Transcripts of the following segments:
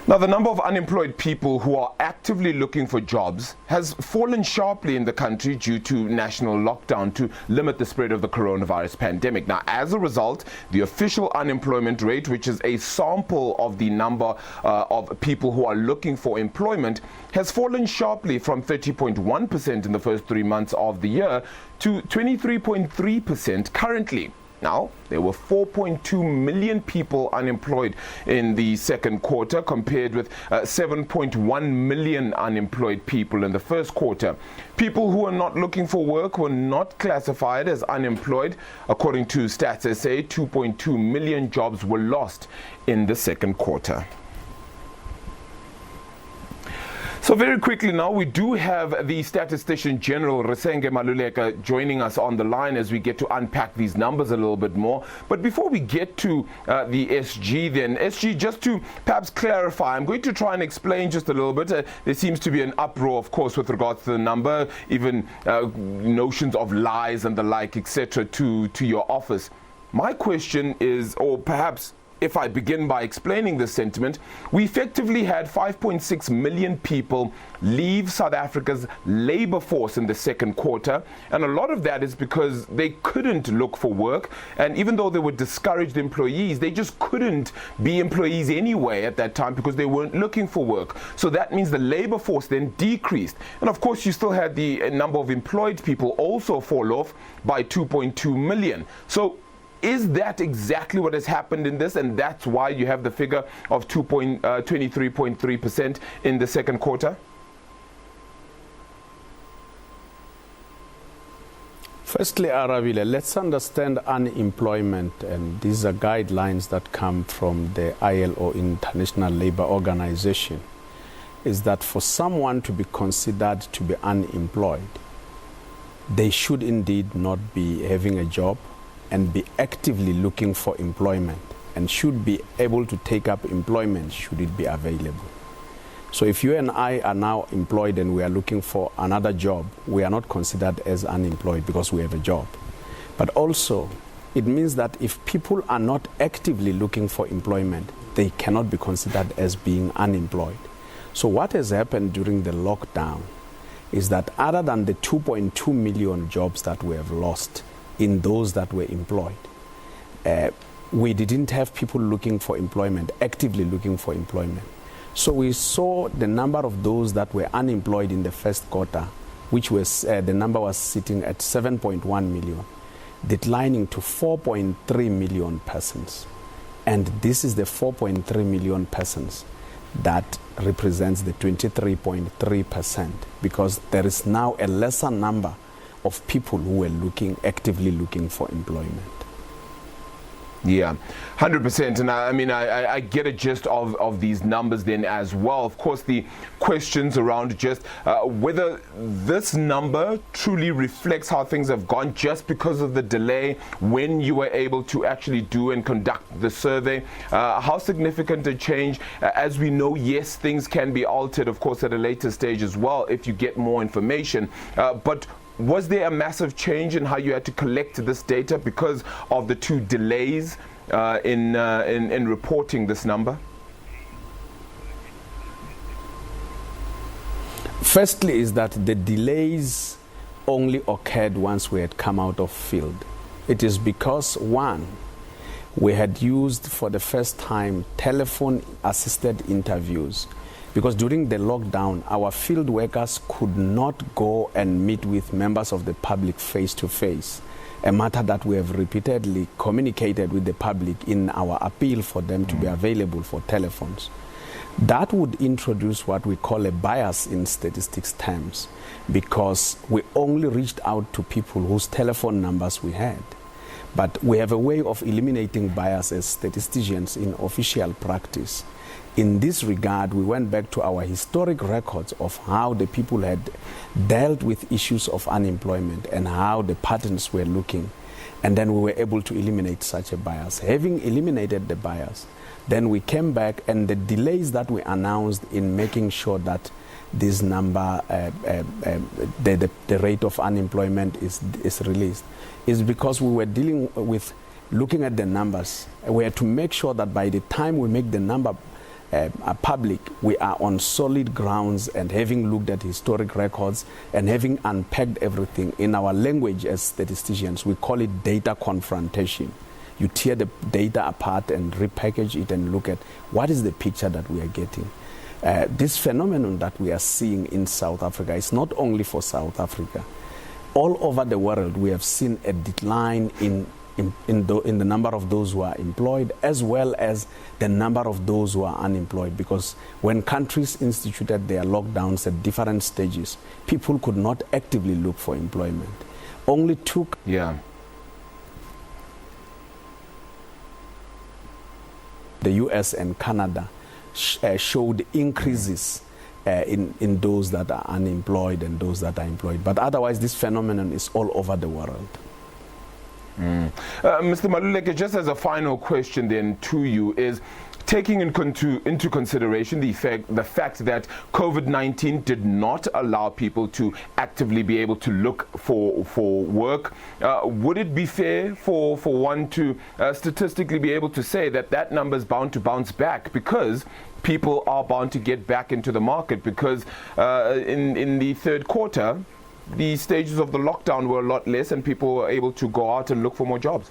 Now, the number of unemployed people who are actively looking for jobs has fallen sharply in the country due to national lockdown to limit the spread of the coronavirus pandemic. Now, as a result, the official unemployment rate, which is a sample of the number of people who are looking for employment, has fallen sharply from 30.1% in the first 3 months of the year to 23.3% currently. Now, there were 4.2 million people unemployed in the second quarter, compared with 7.1 million unemployed people in the first quarter. People who are not looking for work were not classified as unemployed. According to Stats SA, 2.2 million jobs were lost in the second quarter. So very quickly now, we do have the Statistician-general Risenga Maluleke joining us on the line as we get to unpack these numbers a little bit more. But before we get to the SG then, SG, just to perhaps clarify, I'm going to try and explain just a little bit. There seems to be an uproar, of course, with regards to the number, even notions of lies and the like, etc., to your office. My question is, or perhaps if I begin by explaining this sentiment, we effectively had 5.6 million people leave South Africa's labor force in the second quarter, and a lot of that is because they couldn't look for work, and even though they were discouraged employees, they just couldn't be employees anyway at that time because they weren't looking for work. So that means the labor force then decreased, and of course you still had the number of employed people also fall off by 2.2 million. So is that exactly what has happened in this, and that's why you have the figure of 23.3% in the second quarter? Firstly, Arabile, let's understand unemployment, and these are guidelines that come from the ILO, International Labour Organization, is that for someone to be considered to be unemployed, they should indeed not be having a job and be actively looking for employment, and should be able to take up employment should it be available. So if you and I are now employed and we are looking for another job, we are not considered as unemployed because we have a job. But also, it means that if people are not actively looking for employment, they cannot be considered as being unemployed. So what has happened during the lockdown is that other than the 2.2 million jobs that we have lost in those that were employed, we didn't have people looking for employment, actively looking for employment. So we saw the number of those that were unemployed in the first quarter, which was the number was sitting at 7.1 million, declining to 4.3 million persons. And this is the 4.3 million persons that represents the 23.3%, because there is now a lesser number of people who were actively looking for employment. Yeah, 100%. And I get a gist of these numbers then as well. Of course, the questions around just whether this number truly reflects how things have gone just because of the delay when you were able to actually do and conduct the survey. How significant a change? As we know, yes, things can be altered, of course, at a later stage as well if you get more information. But was there a massive change in how you had to collect this data because of the two delays in reporting this number? Firstly is that the delays only occurred once we had come out of field. It is because, one, we had used for the first time telephone-assisted interviews, because during the lockdown, our field workers could not go and meet with members of the public face-to-face, a matter that we have repeatedly communicated with the public in our appeal for them to be available for telephones. That would introduce what we call a bias in statistics terms, because we only reached out to people whose telephone numbers we had. But we have a way of eliminating bias as statisticians in official practice. In this regard, we went back to our historic records of how the people had dealt with issues of unemployment and how the patterns were looking. And then we were able to eliminate such a bias. Having eliminated the bias, then we came back, and the delays that we announced in making sure that this number, the rate of unemployment is released, is because we were dealing with looking at the numbers. We had to make sure that by the time we make the number public, we are on solid grounds, and having looked at historic records and having unpacked everything in our language as statisticians, we call it data confrontation. You tear the data apart and repackage it and look at what is the picture that we are getting. This phenomenon that we are seeing in South Africa is not only for South Africa. All over the world, we have seen a decline in the number of those who are employed, as well as the number of those who are unemployed, because when countries instituted their lockdowns at different stages, people could not actively look for employment. Only took the US and Canada showed increases in those that are unemployed and those that are employed. But otherwise, this phenomenon is all over the world. Mr. Maluleke, just as a final question then to you, is taking into consideration the fact that COVID-19 did not allow people to actively be able to look for work, would it be fair for one to statistically be able to say that that number is bound to bounce back, because people are bound to get back into the market, because in the third quarter, the stages of the lockdown were a lot less and people were able to go out and look for more jobs?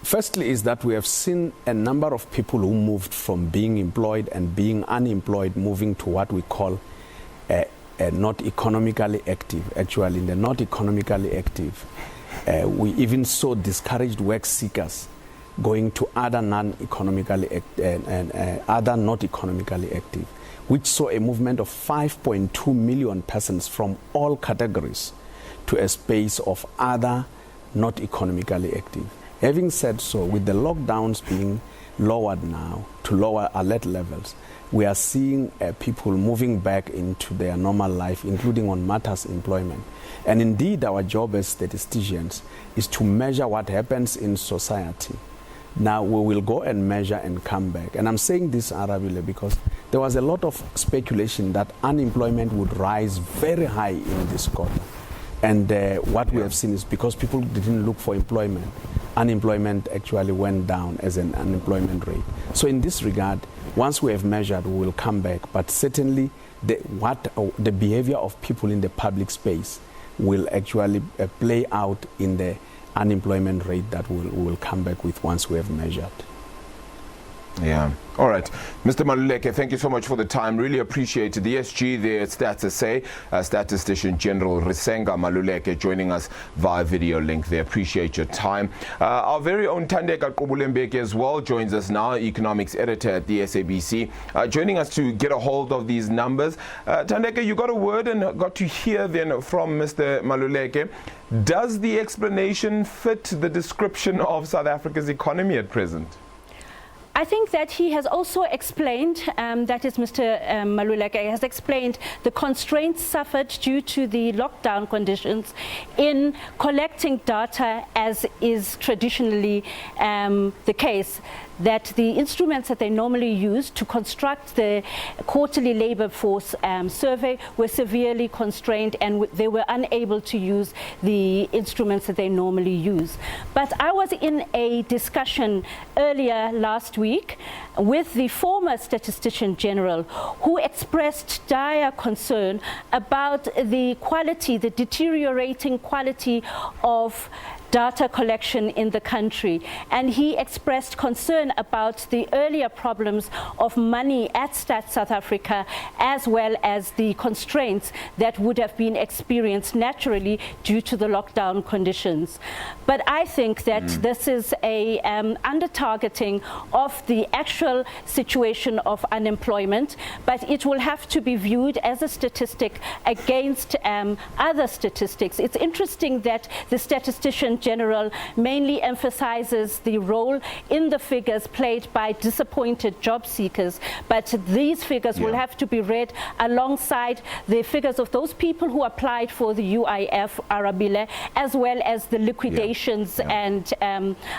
Firstly is that we have seen a number of people who moved from being employed and being unemployed moving to what we call not economically active. Actually, in the not economically active, we even saw discouraged work seekers going to other non-economically other not economically active, which saw a movement of 5.2 million persons from all categories to a space of other not economically active. Having said so, with the lockdowns being lowered now to lower alert levels, we are seeing people moving back into their normal life, including on matters employment. And indeed, our job as statisticians is to measure what happens in society. Now we will go and measure and come back. And I'm saying this, Arabile, because there was a lot of speculation that unemployment would rise very high in this quarter. And what we have seen is because people didn't look for employment, unemployment actually went down as an unemployment rate. So in this regard, once we have measured, we will come back. But certainly the behavior of people in the public space will actually play out in the unemployment rate that we will come back with once we have measured. Yeah. All right. Mr. Maluleke, thank you so much for the time. Really appreciate it. The SG there at Stats SA, Statistician-general Risenga Maluleke, joining us via video link there. Appreciate your time. Our very own Thandeka Gqubule-Mbeki as well joins us now, economics editor at the SABC, joining us to get a hold of these numbers. Thandeka, you got a word and got to hear then from Mr. Maluleke. Does the explanation fit the description of South Africa's economy at present? I think that he has also explained, that is Mr. Maluleke has explained the constraints suffered due to the lockdown conditions in collecting data, as is traditionally the case, that the instruments that they normally use to construct the quarterly labor force survey were severely constrained, and they were unable to use the instruments that they normally use. But I was in a discussion earlier last week with the former Statistician General, who expressed dire concern about the quality, the deteriorating quality of data collection in the country. And he expressed concern about the earlier problems of money at Stats South Africa, as well as the constraints that would have been experienced naturally due to the lockdown conditions. But I think that this is a under-targeting of the actual situation of unemployment, but it will have to be viewed as a statistic against other statistics. It's interesting that the Statistician General mainly emphasizes the role in the figures played by disappointed job seekers, but these figures will have to be read alongside the figures of those people who applied for the UIF, Arabile, as well as the liquidations and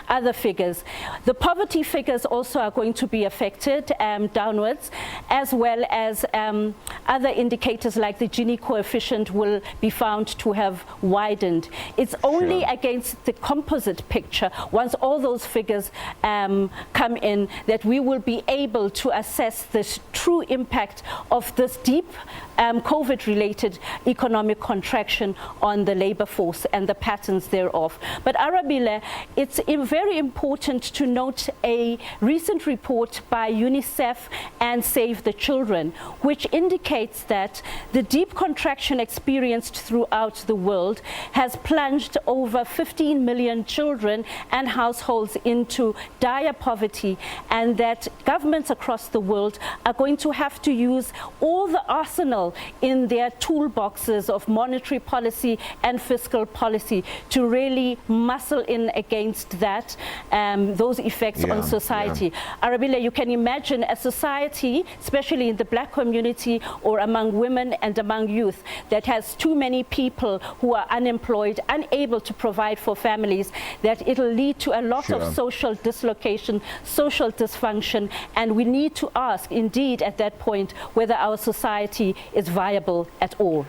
other figures. The poverty figures also are going to be affected downwards, as well as other indicators like the Gini coefficient will be found to have widened. It's only against is the composite picture, once all those figures come in, that we will be able to assess the true impact of this deep COVID-related economic contraction on the labor force and the patterns thereof. But Arabile, it's very important to note a recent report by UNICEF and Save the Children, which indicates that the deep contraction experienced throughout the world has plunged over 15 million children and households into dire poverty, and that governments across the world are going to have to use all the arsenal in their toolboxes of monetary policy and fiscal policy to really muscle in against that, those effects on society. Arabile, you can imagine a society, especially in the black community or among women and among youth, that has too many people who are unemployed, unable to provide for families, that it'll lead to a lot of social dislocation, social dysfunction, and we need to ask, indeed, at that point, whether our society is viable at all.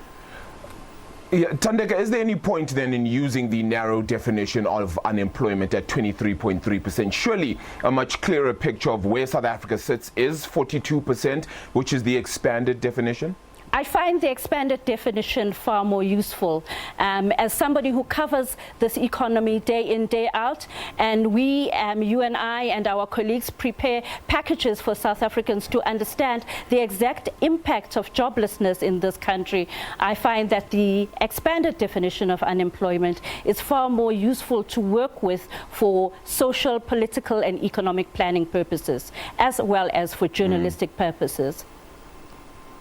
Yeah, Thandeka, is there any point then in using the narrow definition of unemployment at 23.3%? Surely a much clearer picture of where South Africa sits is 42%, which is the expanded definition? I find the expanded definition far more useful. As somebody who covers this economy day in, day out, and we, you and I and our colleagues prepare packages for South Africans to understand the exact impact of joblessness in this country, I find that the expanded definition of unemployment is far more useful to work with for social, political and economic planning purposes, as well as for journalistic purposes.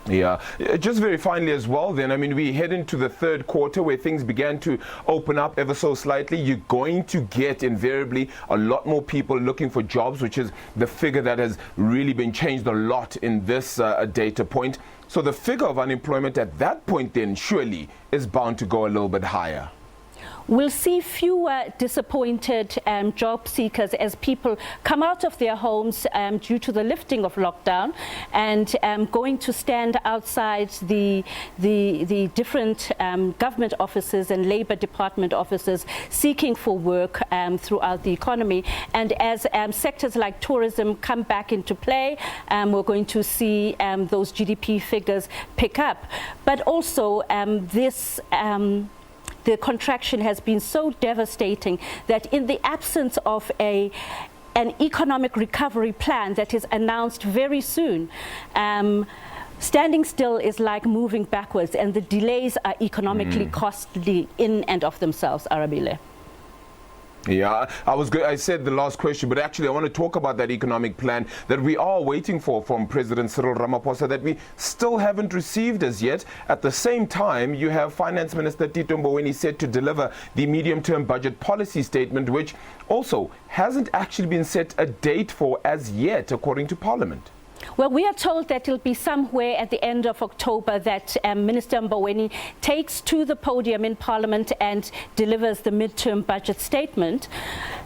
Yeah, just very finally as well then, I mean, we head into the third quarter where things began to open up ever so slightly. You're going to get invariably a lot more people looking for jobs, which is the figure that has really been changed a lot in this data point. So the figure of unemployment at that point then surely is bound to go a little bit higher. We'll see fewer disappointed job seekers as people come out of their homes due to the lifting of lockdown and going to stand outside the different government offices and Labour Department offices seeking for work throughout the economy. And as sectors like tourism come back into play, we're going to see those GDP figures pick up. But also the contraction has been so devastating that in the absence of an economic recovery plan that is announced very soon, standing still is like moving backwards, and the delays are economically costly in and of themselves, Arabile. Yeah, I said the last question, but actually I want to talk about that economic plan that we are waiting for from President Cyril Ramaphosa that we still haven't received as yet. At the same time, you have Finance Minister Tito Mboweni set to deliver the medium-term budget policy statement, which also hasn't actually been set a date for as yet, according to Parliament. Well, we are told that it'll be somewhere at the end of October that Minister Mboweni takes to the podium in Parliament and delivers the midterm budget statement.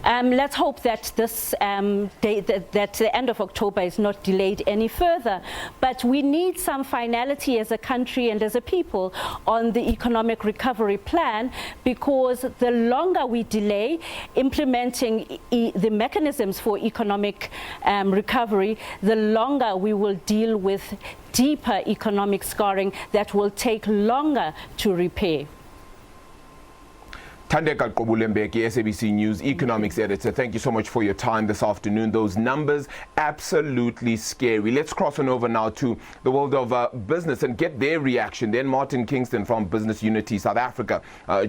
Let's hope that this that the end of October is not delayed any further. But we need some finality as a country and as a people on the economic recovery plan, because the longer we delay implementing the mechanisms for economic recovery, the longer we will deal with deeper economic scarring that will take longer to repair. Thandeka Gqubule-Mbeki, SABC News Economics editor, thank you so much for your time this afternoon. Those numbers, absolutely scary. Let's cross on over now to the world of business and get their reaction. Then Martin Kingston from Business Unity South Africa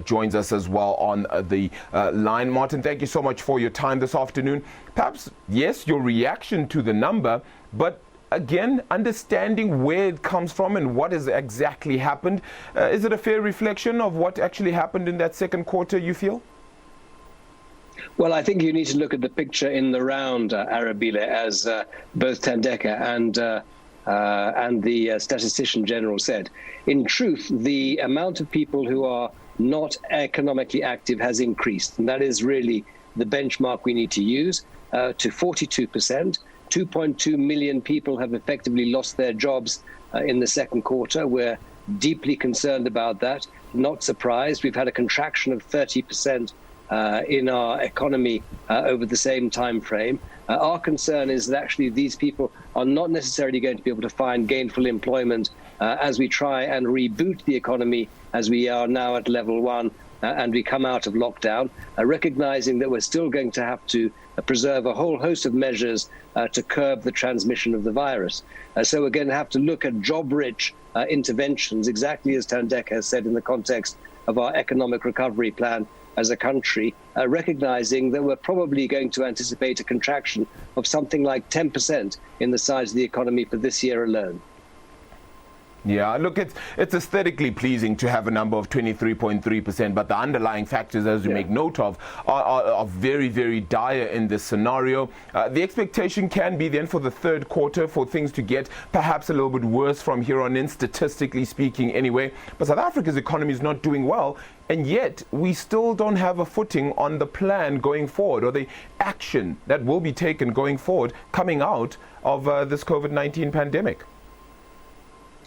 joins us as well on the line. Martin, thank you so much for your time this afternoon. Perhaps, yes, your reaction to the number, but again, understanding where it comes from and what has exactly happened. Is it a fair reflection of what actually happened in that second quarter, you feel? Well, I think you need to look at the picture in the round, Arabile, as both Thandeka and the Statistician-general said. In truth, the amount of people who are not economically active has increased, and that is really the benchmark we need to use, to 42%. 2.2 million people have effectively lost their jobs in the second quarter. We're deeply concerned about that. Not surprised. We've had a contraction of 30% in our economy over the same time frame. Our concern is that actually these people are not necessarily going to be able to find gainful employment as we try and reboot the economy as we are now at level 1 and we come out of lockdown, recognizing that we're still going to have to preserve a whole host of measures to curb the transmission of the virus. So we're going to have to look at job-rich interventions, exactly as Thandeka has said in the context of our economic recovery plan as a country, recognizing that we're probably going to anticipate a contraction of something like 10% in the size of the economy for this year alone. Yeah, look, it's aesthetically pleasing to have a number of 23.3%, but the underlying factors, as we make note of, are very, very dire in this scenario. The expectation can be then for the third quarter for things to get perhaps a little bit worse from here on in, statistically speaking anyway. But South Africa's economy is not doing well, and yet we still don't have a footing on the plan going forward, or the action that will be taken going forward coming out of this COVID-19 pandemic.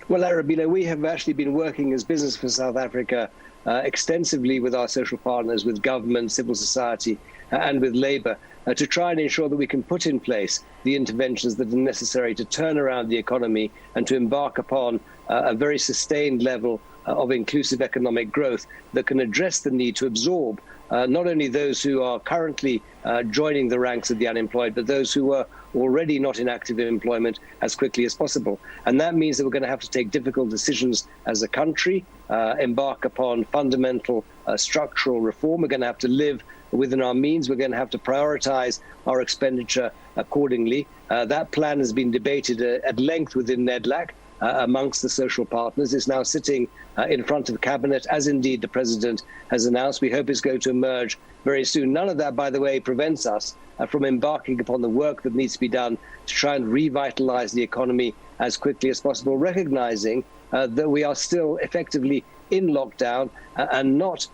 Well, Arabile, we have actually been working as Business for South Africa extensively with our social partners, with government, civil society, and with Labour to try and ensure that we can put in place the interventions that are necessary to turn around the economy and to embark upon a very sustained level of inclusive economic growth that can address the need to absorb not only those who are currently joining the ranks of the unemployed, but those who are already not in active employment as quickly as possible. And that means that we're going to have to take difficult decisions as a country, embark upon fundamental structural reform. We're going to have to live within our means. We're going to have to prioritize our expenditure accordingly. That plan has been debated at length within NEDLAC amongst the social partners. It's now sitting in front of Cabinet, as indeed the President has announced. We hope it's going to emerge very soon. None of that, by the way, prevents us from embarking upon the work that needs to be done to try and revitalize the economy as quickly as possible, recognizing that we are still effectively in lockdown and not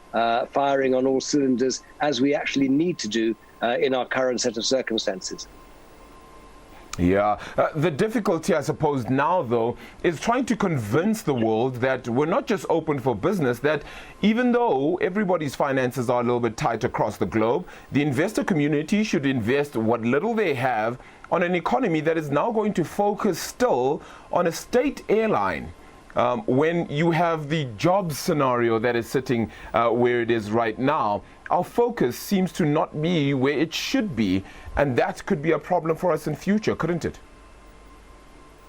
firing on all cylinders as we actually need to do in our current set of circumstances. Yeah, the difficulty, I suppose, now, though, is trying to convince the world that we're not just open for business, that even though everybody's finances are a little bit tight across the globe, the investor community should invest what little they have on an economy that is now going to focus still on a state airline. When you have the jobs scenario that is sitting where it is right now, our focus seems to not be where it should be, and that could be a problem for us in future, couldn't it?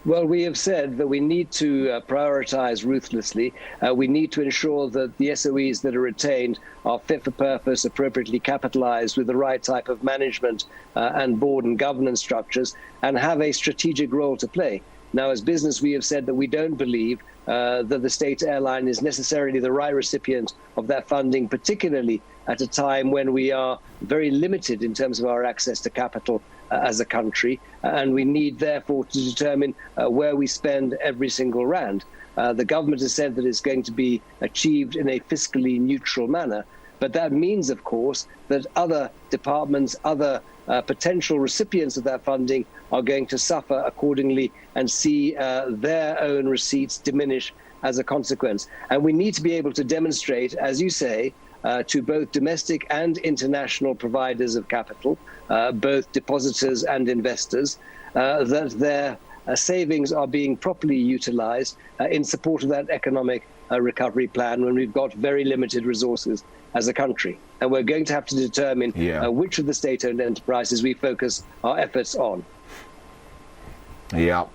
Well, we have said that we need to prioritize ruthlessly. We need to ensure that the SOEs that are retained are fit for purpose, appropriately capitalized with the right type of management and board and governance structures, and have a strategic role to play. Now, as business, we have said that we don't believe that the state airline is necessarily the right recipient of that funding, particularly at a time when we are very limited in terms of our access to capital as a country, and we need, therefore, to determine where we spend every single rand. The government has said that it's going to be achieved in a fiscally neutral manner, but that means, of course, that other departments, other potential recipients of that funding are going to suffer accordingly and see their own receipts diminish as a consequence. And we need to be able to demonstrate, as you say, to both domestic and international providers of capital, both depositors and investors, that their savings are being properly utilized in support of that economic recovery plan when we've got very limited resources as a country. And we're going to have to determine which of the state-owned enterprises we focus our efforts on. Yeah,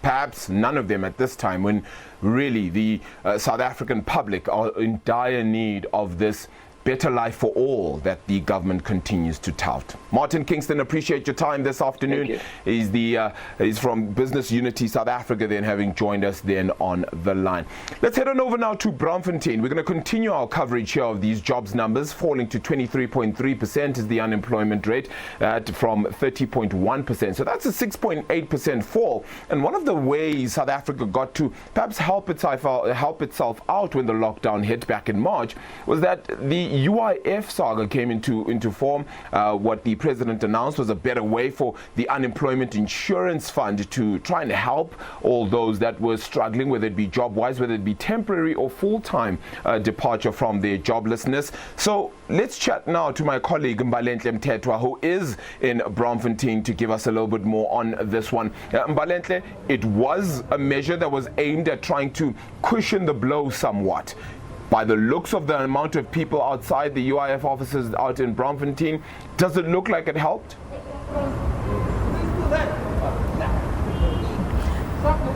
perhaps none of them at this time, when really the South African public are in dire need of this better life for all that the government continues to tout. Martin Kingston, appreciate your time this afternoon. He's from Business Unity South Africa, then having joined us then on the line. Let's head on over now to Braamfontein. We're going to continue our coverage here of these jobs numbers. Falling to 23.3% is the unemployment rate from 30.1%. So that's a 6.8% fall. And one of the ways South Africa got to perhaps help itself out when the lockdown hit back in March was that the UIF saga came into form. What the president announced was a better way for the unemployment insurance fund to try and help all those that were struggling, whether it be job-wise, whether it be temporary or full-time departure from their joblessness. So let's chat now to my colleague Mbalenhle Mthethwa, who is in Braamfontein, to give us a little bit more on this one. Mbalenhle, it was a measure that was aimed at trying to cushion the blow somewhat. By the looks of the amount of people outside the UIF offices out in Braamfontein, does it look like it helped?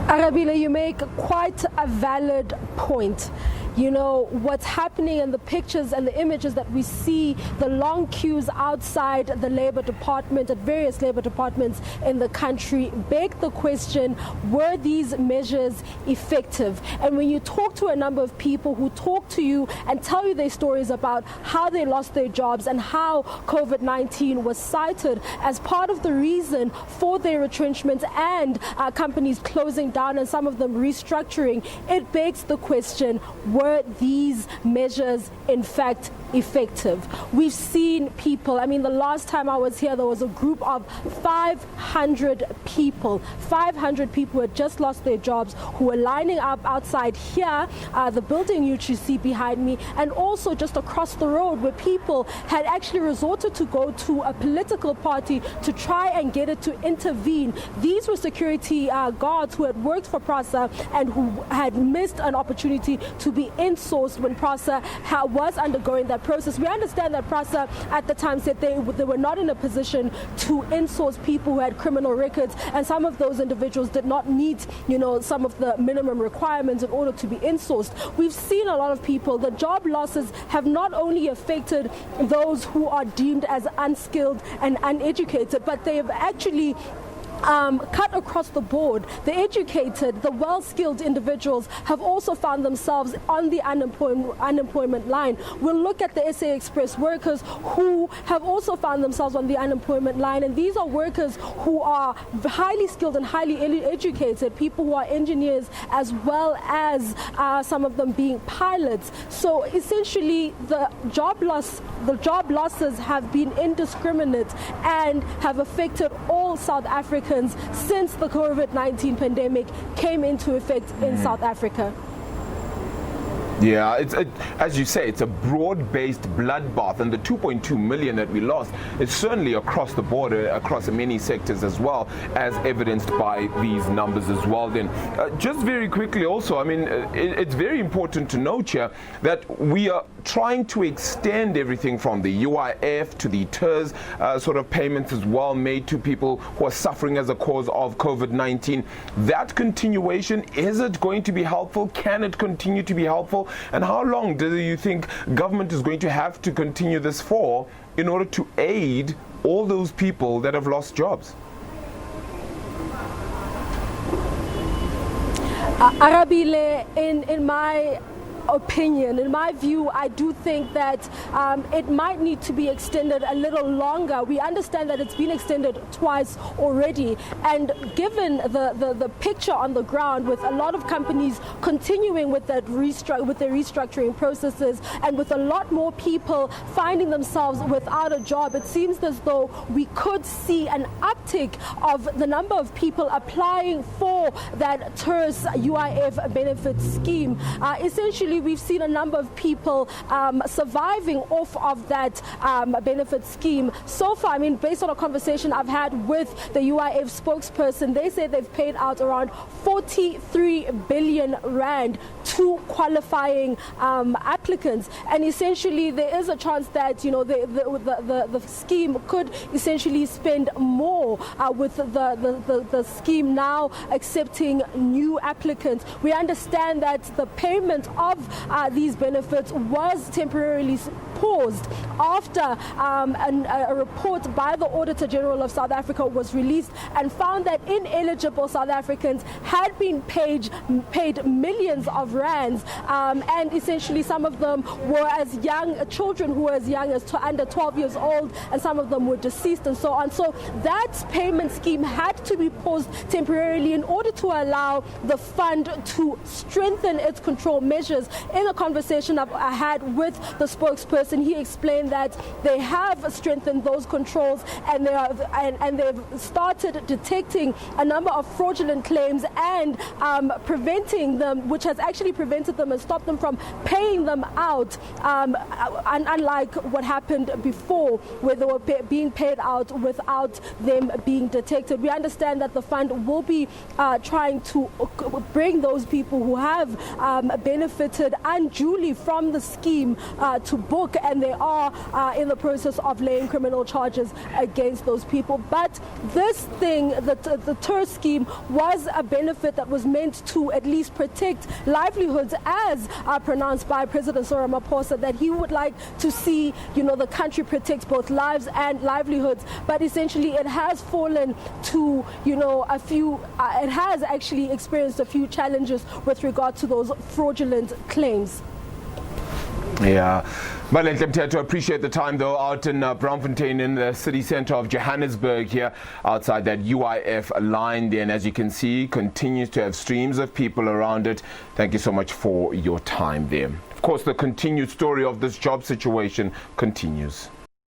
Arabile, you make quite a valid point. You know, what's happening in the pictures and the images that we see, the long queues outside the Labour Department, at various Labour departments in the country, beg the question, were these measures effective? And when you talk to a number of people who talk to you and tell you their stories about how they lost their jobs and how COVID-19 was cited as part of the reason for their retrenchment and companies closing down and some of them restructuring, it begs the question, were these measures in fact effective? We've seen people, I mean, the last time I was here, there was a group of 500 people who had just lost their jobs, who were lining up outside here, the building you see behind me, and also just across the road, where people had actually resorted to go to a political party to try and get it to intervene. These were security guards who had worked for PRASA and who had missed an opportunity to be insourced when PRASA was undergoing that process. We understand that PRASA at the time said they were not in a position to insource people who had criminal records, and some of those individuals did not meet, you know, some of the minimum requirements in order to be insourced. We've seen a lot of people. The job losses have not only affected those who are deemed as unskilled and uneducated, but they have actually cut across the board. The educated, the well-skilled individuals have also found themselves on the unemployment line. We'll look at the SA Express workers who have also found themselves on the unemployment line, and these are workers who are highly skilled and highly educated, people who are engineers as well as some of them being pilots. So essentially the job losses have been indiscriminate and have affected all South Africans since the COVID-19 pandemic came into effect in South Africa. Yeah, as you say, it's a broad-based bloodbath, and the 2.2 million that we lost is certainly across the board, across many sectors as well, as evidenced by these numbers as well. Then, just very quickly also, I mean, it's very important to note here that we are trying to extend everything from the UIF to the TERS sort of payments as well, made to people who are suffering as a cause of COVID-19. That continuation, is it going to be helpful? Can it continue to be helpful? And how long do you think government is going to have to continue this for in order to aid all those people that have lost jobs? Arabile, in my opinion, in my view, I do think that it might need to be extended a little longer. We understand that it's been extended twice already, and given the picture on the ground, with a lot of companies continuing with their restructuring processes, and with a lot more people finding themselves without a job, it seems as though we could see an uptick of the number of people applying for that TERS UIF benefit scheme. Essentially, we've seen a number of people surviving off of that benefit scheme. So far, I mean, based on a conversation I've had with the UIF spokesperson, they say they've paid out around 43 billion rand to qualifying applicants, and essentially there is a chance that, you know, the scheme could essentially spend more with the scheme now accepting new applicants. We understand that the payment of these benefits was temporarily paused after a report by the Auditor General of South Africa was released and found that ineligible South Africans had been paid millions of rands, and essentially some of them were as young, children who were as young as under 12 years old, and some of them were deceased and so on. So that payment scheme had to be paused temporarily in order to allow the fund to strengthen its control measures in a conversation I had with the spokesperson, he explained that they have strengthened those controls and they've started detecting a number of fraudulent claims and preventing them, which has actually prevented them and stopped them from paying them out, unlike what happened before, where they were being paid out without them being detected. We understand that the fund will be trying to bring those people who have benefited unduly from the scheme to book, and they are in the process of laying criminal charges against those people. But this thing, the TER scheme, was a benefit that was meant to at least protect livelihoods, as pronounced by President Cyril Ramaphosa, that he would like to see, the country protect both lives and livelihoods. But essentially it has fallen to, it has actually experienced a few challenges with regard to those fraudulent claims. Yeah. Mbalenhle Mthethwa, appreciate the time though, out in Braamfontein in the city centre of Johannesburg here, outside that UIF line there, and as you can see, continues to have streams of people around it. Thank you so much for your time there. Of course, the continued story of this job situation continues.